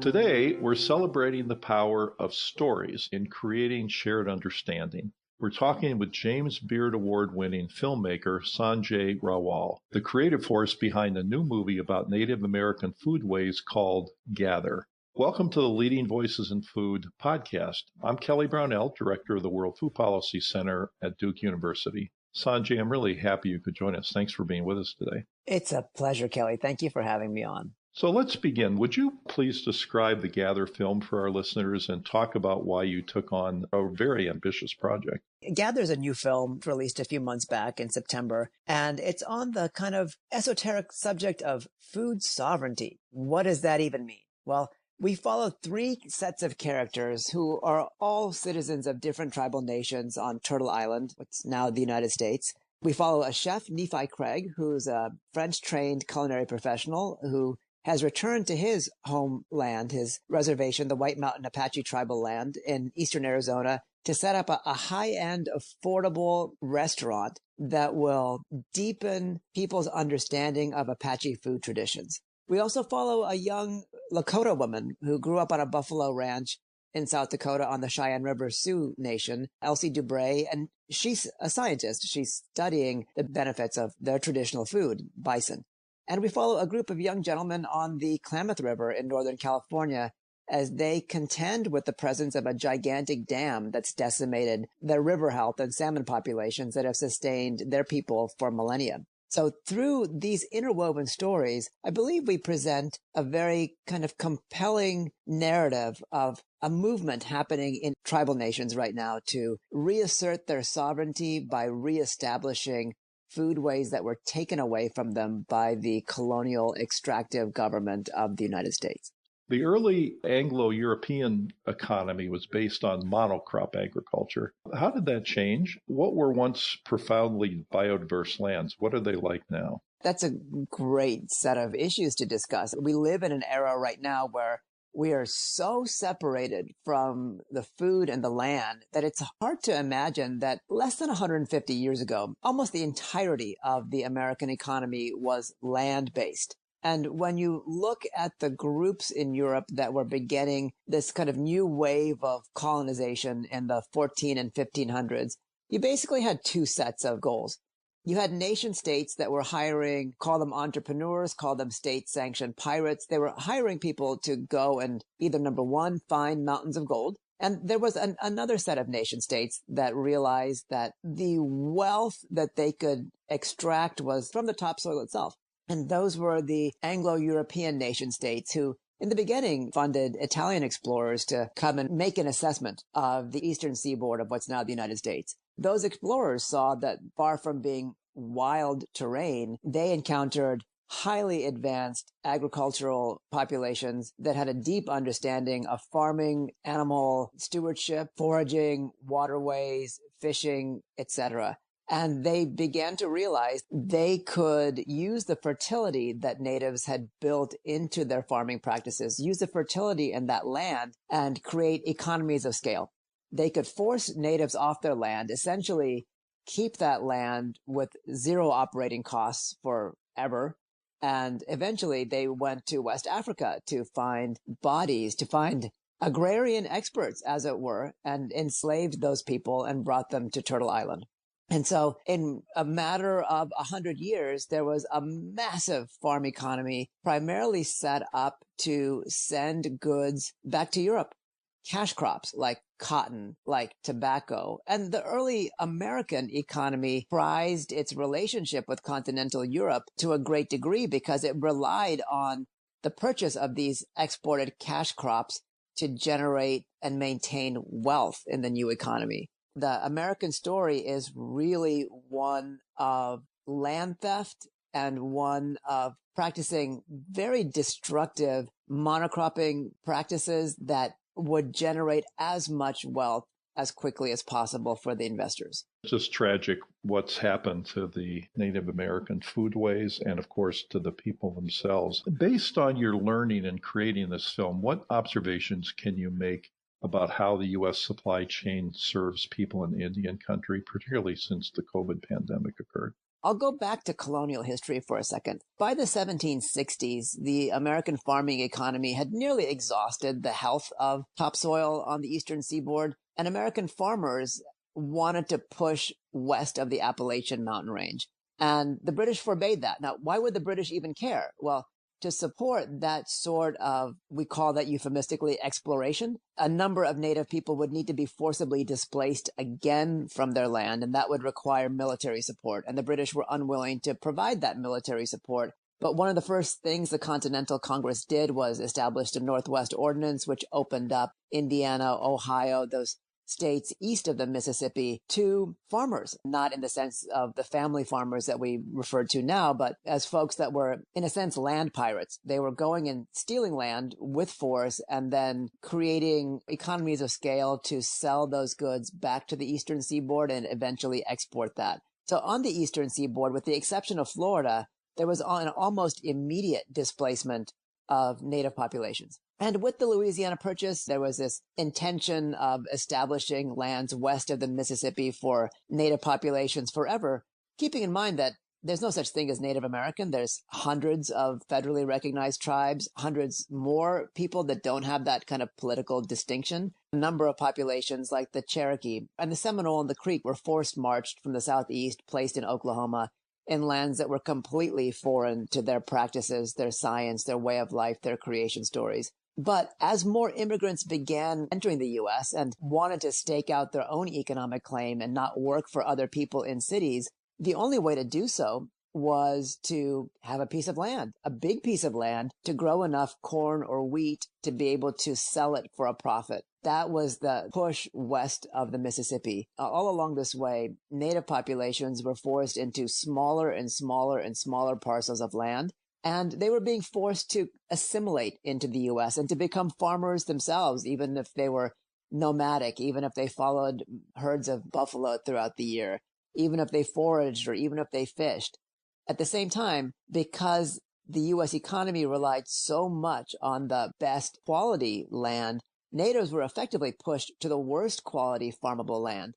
Today, we're celebrating the power of stories in creating shared understanding. We're talking with James Beard Award-winning filmmaker Sanjay Rawal, the creative force behind a new movie about Native American foodways called Gather. Welcome to the Leading Voices in Food podcast. I'm Kelly Brownell, director of the World Food Policy Center at Duke University. Sanjay, I'm really happy you could join us. Thanks for being with us today. It's a pleasure, Kelly. Thank you for having me on. So let's begin. Would you please describe the Gather film for our listeners and talk about why you took on a very ambitious project? Gather is a new film released a few months back in September, and it's on the kind of esoteric subject of food sovereignty. What does that even mean? Well, we follow three sets of characters who are all citizens of different tribal nations on Turtle Island, what's now the United States. We follow a chef, Nephi Craig, who's a French-trained culinary professional who has returned to his homeland, his reservation, the White Mountain Apache tribal land in eastern Arizona, to set up a high-end, affordable restaurant that will deepen people's understanding of Apache food traditions. We also follow a young Lakota woman who grew up on a buffalo ranch in South Dakota on the Cheyenne River Sioux Nation, Elsie Dubray, and she's a scientist. She's studying the benefits of their traditional food, bison. And we follow a group of young gentlemen on the Klamath River in Northern California as they contend with the presence of a gigantic dam that's decimated their river health and salmon populations that have sustained their people for millennia. So through these interwoven stories, I believe we present a very kind of compelling narrative of a movement happening in tribal nations right now to reassert their sovereignty by reestablishing foodways that were taken away from them by the colonial extractive government of the United States. The early Anglo-European economy was based on monocrop agriculture. How did that change? What were once profoundly biodiverse lands? What are they like now? That's a great set of issues to discuss. We live in an era right now where we are so separated from the food and the land that it's hard to imagine that less than 150 years ago, almost the entirety of the American economy was land-based. And when you look at the groups in Europe that were beginning this kind of new wave of colonization in the 14 and 1500s, you basically had two sets of goals. You had nation states that were hiring, call them entrepreneurs, call them state-sanctioned pirates. They were hiring people to go and either, number one, find mountains of gold. And there was another set of nation states that realized that the wealth that they could extract was from the topsoil itself. And those were the Anglo-European nation states who, in the beginning, funded Italian explorers to come and make an assessment of the eastern seaboard of what's now the United States. Those explorers saw that far from being wild terrain, they encountered highly advanced agricultural populations that had a deep understanding of farming, animal stewardship, foraging, waterways, fishing, etc. And they began to realize they could use the fertility that natives had built into their farming practices, use the fertility in that land and create economies of scale. They could force natives off their land, essentially keep that land with zero operating costs forever. And eventually they went to West Africa to find bodies, to find agrarian experts, as it were, and enslaved those people and brought them to Turtle Island. And so in a matter of 100 years, there was a massive farm economy primarily set up to send goods back to Europe. Cash crops like cotton, like tobacco. And the early American economy prized its relationship with continental Europe to a great degree because it relied on the purchase of these exported cash crops to generate and maintain wealth in the new economy. The American story is really one of land theft and one of practicing very destructive monocropping practices that would generate as much wealth as quickly as possible for the investors. It's just tragic what's happened to the Native American foodways and, of course, to the people themselves. Based on your learning in creating this film, what observations can you make about how the U.S. supply chain serves people in the Indian country, particularly since the COVID pandemic occurred? I'll go back to colonial history for a second. By the 1760s, the American farming economy had nearly exhausted the health of topsoil on the eastern seaboard, and American farmers wanted to push west of the Appalachian mountain range. And the British forbade that. Now, why would the British even care? Well, to support that sort of, we call that euphemistically exploration, a number of native people would need to be forcibly displaced again from their land, and that would require military support. And the British were unwilling to provide that military support. But one of the first things the Continental Congress did was establish the Northwest Ordinance, which opened up Indiana, Ohio, those states east of the Mississippi to farmers, not in the sense of the family farmers that we refer to now, but as folks that were, in a sense, land pirates. They were going and stealing land with force and then creating economies of scale to sell those goods back to the eastern seaboard and eventually export that. So on the eastern seaboard, with the exception of Florida, there was an almost immediate displacement of native populations. And with the Louisiana Purchase, there was this intention of establishing lands west of the Mississippi for native populations forever, keeping in mind that there's no such thing as Native American. There's hundreds of federally recognized tribes, hundreds more people that don't have that kind of political distinction. A number of populations like the Cherokee and the Seminole and the Creek were forced marched from the southeast, placed in Oklahoma, in lands that were completely foreign to their practices, their science, their way of life, their creation stories. But as more immigrants began entering the U.S. and wanted to stake out their own economic claim and not work for other people in cities, the only way to do so was to have a piece of land, a big piece of land, to grow enough corn or wheat to be able to sell it for a profit. That was the push west of the Mississippi. All along this way, native populations were forced into smaller and smaller and smaller parcels of land. And they were being forced to assimilate into the U.S. and to become farmers themselves, even if they were nomadic, even if they followed herds of buffalo throughout the year, even if they foraged or even if they fished. At the same time, because the U.S. economy relied so much on the best quality land, natives were effectively pushed to the worst quality farmable land.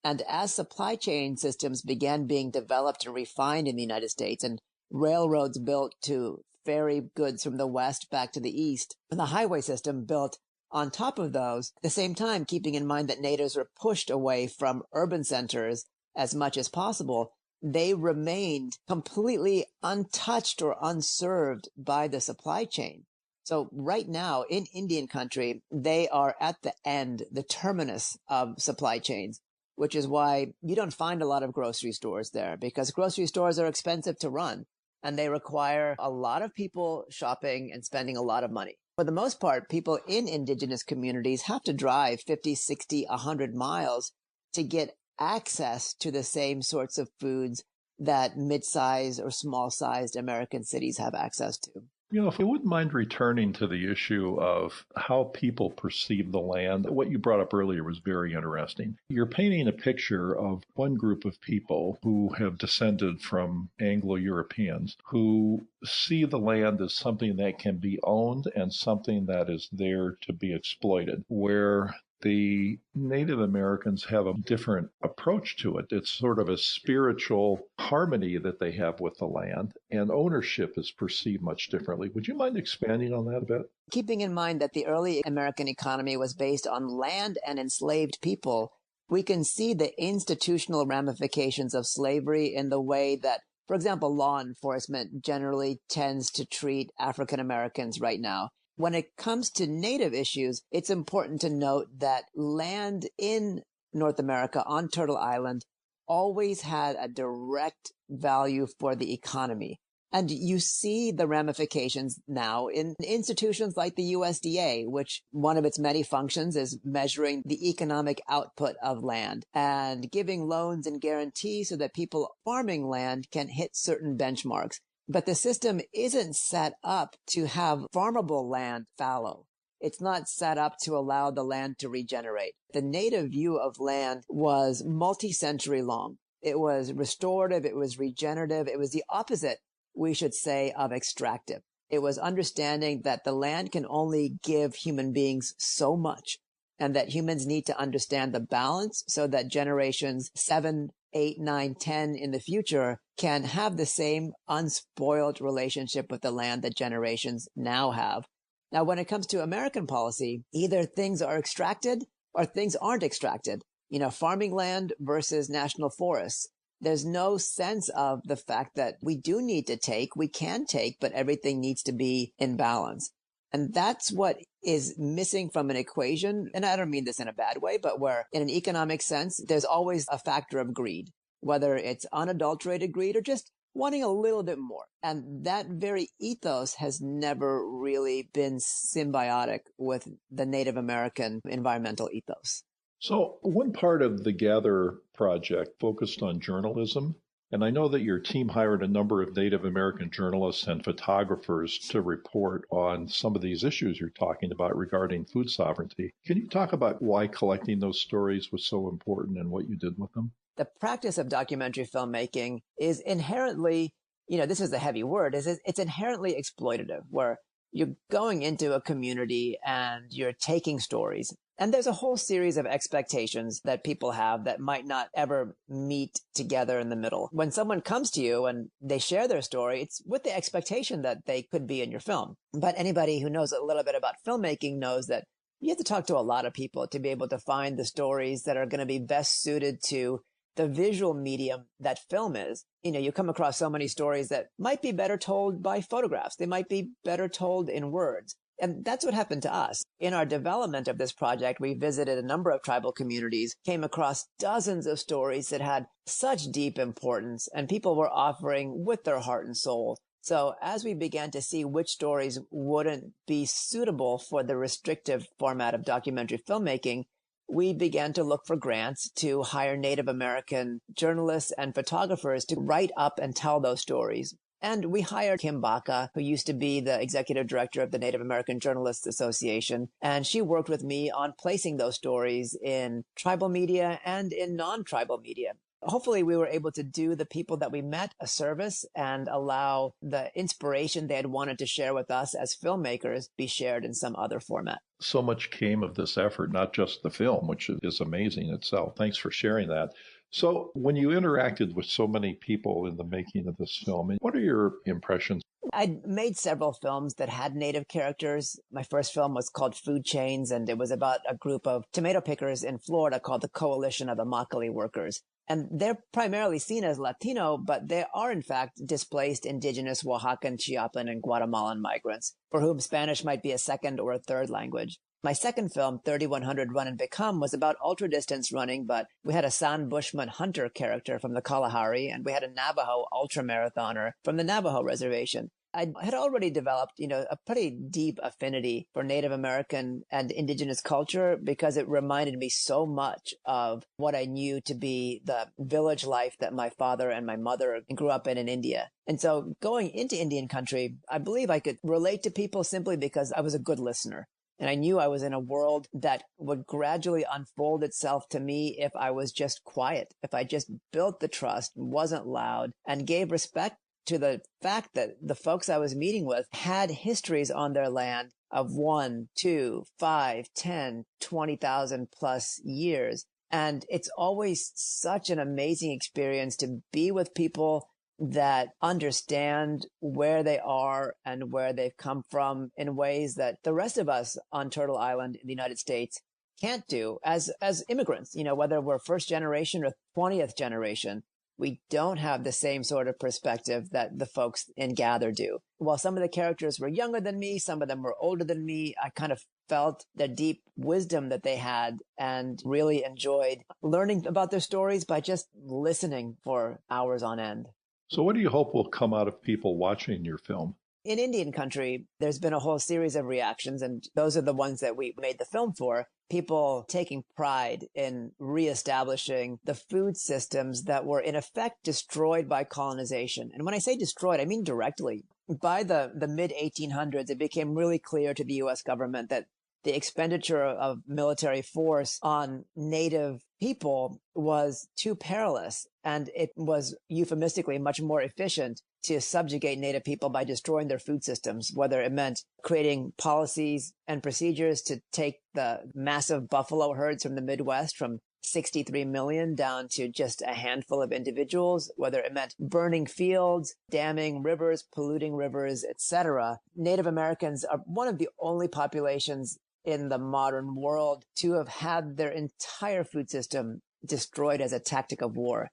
And as supply chain systems began being developed and refined in the United States and railroads built to ferry goods from the west back to the east, and the highway system built on top of those, at the same time keeping in mind that natives were pushed away from urban centers as much as possible, they remained completely untouched or unserved by the supply chain. So right now in Indian country, they are at the end, the terminus of supply chains, which is why you don't find a lot of grocery stores there, because grocery stores are expensive to run and they require a lot of people shopping and spending a lot of money. For the most part, people in indigenous communities have to drive 50, 60, 100 miles to get access to the same sorts of foods that mid-sized or small-sized American cities have access to. You know, if you wouldn't mind returning to the issue of how people perceive the land, what you brought up earlier was very interesting. You're painting a picture of one group of people who have descended from Anglo-Europeans who see the land as something that can be owned and something that is there to be exploited, where the Native Americans have a different approach to it. It's sort of a spiritual harmony that they have with the land, and ownership is perceived much differently. Would you mind expanding on that a bit? Keeping in mind that the early American economy was based on land and enslaved people, we can see the institutional ramifications of slavery in the way that, for example, law enforcement generally tends to treat African Americans right now. When it comes to Native issues, it's important to note that land in North America on Turtle Island always had a direct value for the economy. And you see the ramifications now in institutions like the USDA, which one of its many functions is measuring the economic output of land and giving loans and guarantees so that people farming land can hit certain benchmarks. But the system isn't set up to have farmable land fallow. It's not set up to allow the land to regenerate. The native view of land was multi-century long. It was restorative. It was regenerative. It was the opposite, we should say, of extractive. It was understanding that the land can only give human beings so much, and that humans need to understand the balance so that generations 7, 8, 9, 10 in the future can have the same unspoiled relationship with the land that generations now have. Now, when it comes to American policy, either things are extracted or things aren't extracted. Farming land versus national forests. There's no sense of the fact that we do need to take, we can take, but everything needs to be in balance. And that's what is missing from an equation. And I don't mean this in a bad way, but where in an economic sense, there's always a factor of greed, whether it's unadulterated greed or just wanting a little bit more. And that very ethos has never really been symbiotic with the Native American environmental ethos. So, one part of the Gather project focused on journalism, and I know that your team hired a number of Native American journalists and photographers to report on some of these issues you're talking about regarding food sovereignty. Can you talk about why collecting those stories was so important and what you did with them? The practice of documentary filmmaking is inherently, this is a heavy word, it's inherently exploitative, where you're going into a community and you're taking stories. And there's a whole series of expectations that people have that might not ever meet together in the middle. When someone comes to you and they share their story, it's with the expectation that they could be in your film. But anybody who knows a little bit about filmmaking knows that you have to talk to a lot of people to be able to find the stories that are going to be best suited to the visual medium that film is. You come across so many stories that might be better told by photographs. They might be better told in words. And that's what happened to us. In our development of this project, we visited a number of tribal communities, came across dozens of stories that had such deep importance, and people were offering with their heart and soul. So as we began to see which stories wouldn't be suitable for the restrictive format of documentary filmmaking, we began to look for grants to hire Native American journalists and photographers to write up and tell those stories. And we hired Kim Baca, who used to be the executive director of the Native American Journalists Association. And she worked with me on placing those stories in tribal media and in non-tribal media. Hopefully, we were able to do the people that we met a service and allow the inspiration they had wanted to share with us as filmmakers be shared in some other format. So much came of this effort, not just the film, which is amazing itself. Thanks for sharing that. So when you interacted with so many people in the making of this film, what are your impressions? I'd made several films that had Native characters. My first film was called Food Chains, and it was about a group of tomato pickers in Florida called the Coalition of Immokalee Workers. And they're primarily seen as Latino, but they are in fact displaced indigenous Oaxacan, Chiapan, and Guatemalan migrants, for whom Spanish might be a second or a third language. My second film, 3100 Run and Become, was about ultra-distance running, but we had a San Bushman hunter character from the Kalahari, and we had a Navajo ultramarathoner from the Navajo reservation. I had already developed, a pretty deep affinity for Native American and indigenous culture because it reminded me so much of what I knew to be the village life that my father and my mother grew up in India. And so going into Indian country, I believe I could relate to people simply because I was a good listener. And I knew I was in a world that would gradually unfold itself to me if I was just quiet, if I just built the trust, wasn't loud, and gave respect to the fact that the folks I was meeting with had histories on their land of 1, 2, 5, 10, 20,000 plus years. And it's always such an amazing experience to be with people that understand where they are and where they've come from in ways that the rest of us on Turtle Island in the United States can't do as immigrants, whether we're first generation or 20th generation. We don't have the same sort of perspective that the folks in Gather do. While some of the characters were younger than me, some of them were older than me, I kind of felt the deep wisdom that they had and really enjoyed learning about their stories by just listening for hours on end. So what do you hope will come out of people watching your film? In Indian country, there's been a whole series of reactions, and those are the ones that we made the film for. People taking pride in reestablishing the food systems that were in effect destroyed by colonization. And when I say destroyed, I mean directly. By the mid-1800s, it became really clear to the U.S. government that the expenditure of military force on native people was too perilous, and it was euphemistically much more efficient to subjugate native people by destroying their food systems, whether it meant creating policies and procedures to take the massive buffalo herds from the Midwest, from 63 million down to just a handful of individuals, whether it meant burning fields, damming rivers, polluting rivers, etc. Native Americans are one of the only populations in the modern world to have had their entire food system destroyed as a tactic of war.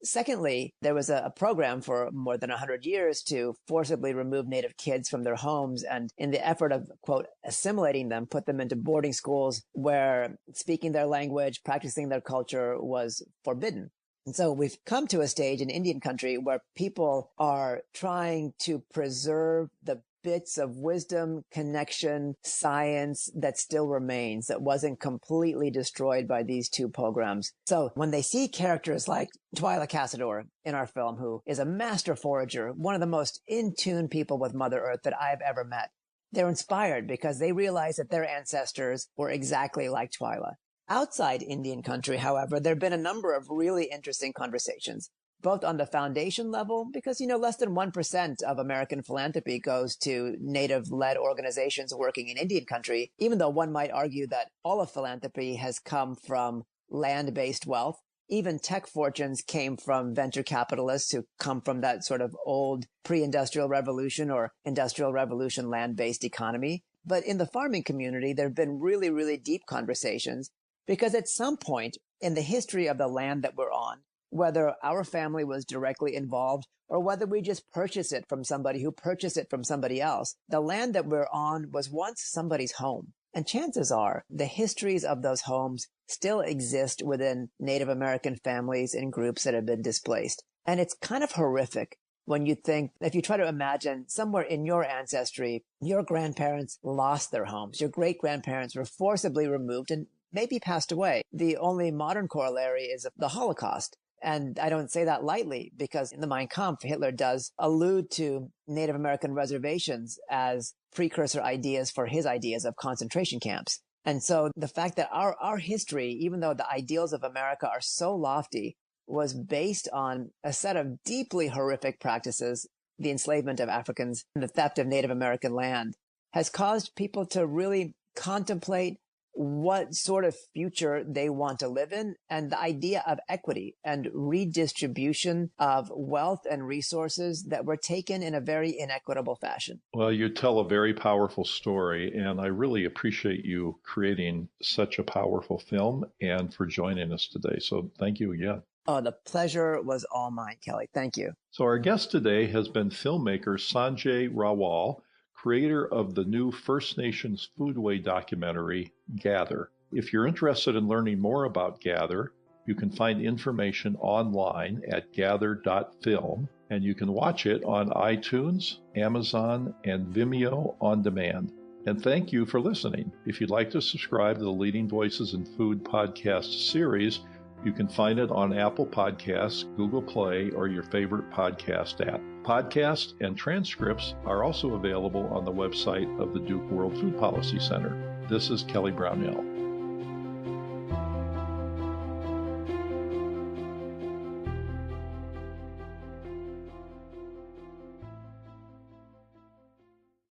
Secondly, there was a program for more than 100 years to forcibly remove Native kids from their homes and in the effort of, quote, assimilating them, put them into boarding schools where speaking their language, practicing their culture was forbidden. And so we've come to a stage in Indian country where people are trying to preserve the bits of wisdom, connection, science that still remains, that wasn't completely destroyed by these two programs. So when they see characters like Twyla Casador in our film, who is a master forager, one of the most in tune people with Mother Earth that I've ever met, they're inspired because they realize that their ancestors were exactly like Twyla. Outside Indian country, however, there have been a number of really interesting conversations, both on the foundation level, because, less than 1% of American philanthropy goes to Native-led organizations working in Indian country, even though one might argue that all of philanthropy has come from land-based wealth. Even tech fortunes came from venture capitalists who come from that sort of old pre-industrial revolution or industrial revolution land-based economy. But in the farming community, there have been really, really deep conversations because at some point in the history of the land that we're on, whether our family was directly involved or whether we just purchased it from somebody who purchased it from somebody else, the land that we're on was once somebody's home. And chances are the histories of those homes still exist within Native American families and groups that have been displaced. And it's kind of horrific when you think, if you try to imagine somewhere in your ancestry, your grandparents lost their homes, your great-grandparents were forcibly removed and maybe passed away. The only modern corollary is the Holocaust. And I don't say that lightly because in the Mein Kampf, Hitler does allude to Native American reservations as precursor ideas for his ideas of concentration camps. And so the fact that our history, even though the ideals of America are so lofty, was based on a set of deeply horrific practices, the enslavement of Africans and the theft of Native American land, has caused people to really contemplate what sort of future they want to live in, and the idea of equity and redistribution of wealth and resources that were taken in a very inequitable fashion. Well, you tell a very powerful story, and I really appreciate you creating such a powerful film and for joining us today. So thank you again. Oh, the pleasure was all mine, Kelly. Thank you. So our guest today has been filmmaker Sanjay Rawal, creator of the new First Nations Foodway documentary, Gather. If you're interested in learning more about Gather, you can find information online at gather.film, and you can watch it on iTunes, Amazon, and Vimeo on demand. And thank you for listening. If you'd like to subscribe to the Leading Voices in Food podcast series, you can find it on Apple Podcasts, Google Play, or your favorite podcast app. Podcasts and transcripts are also available on the website of the Duke World Food Policy Center. This is Kelly Brownell.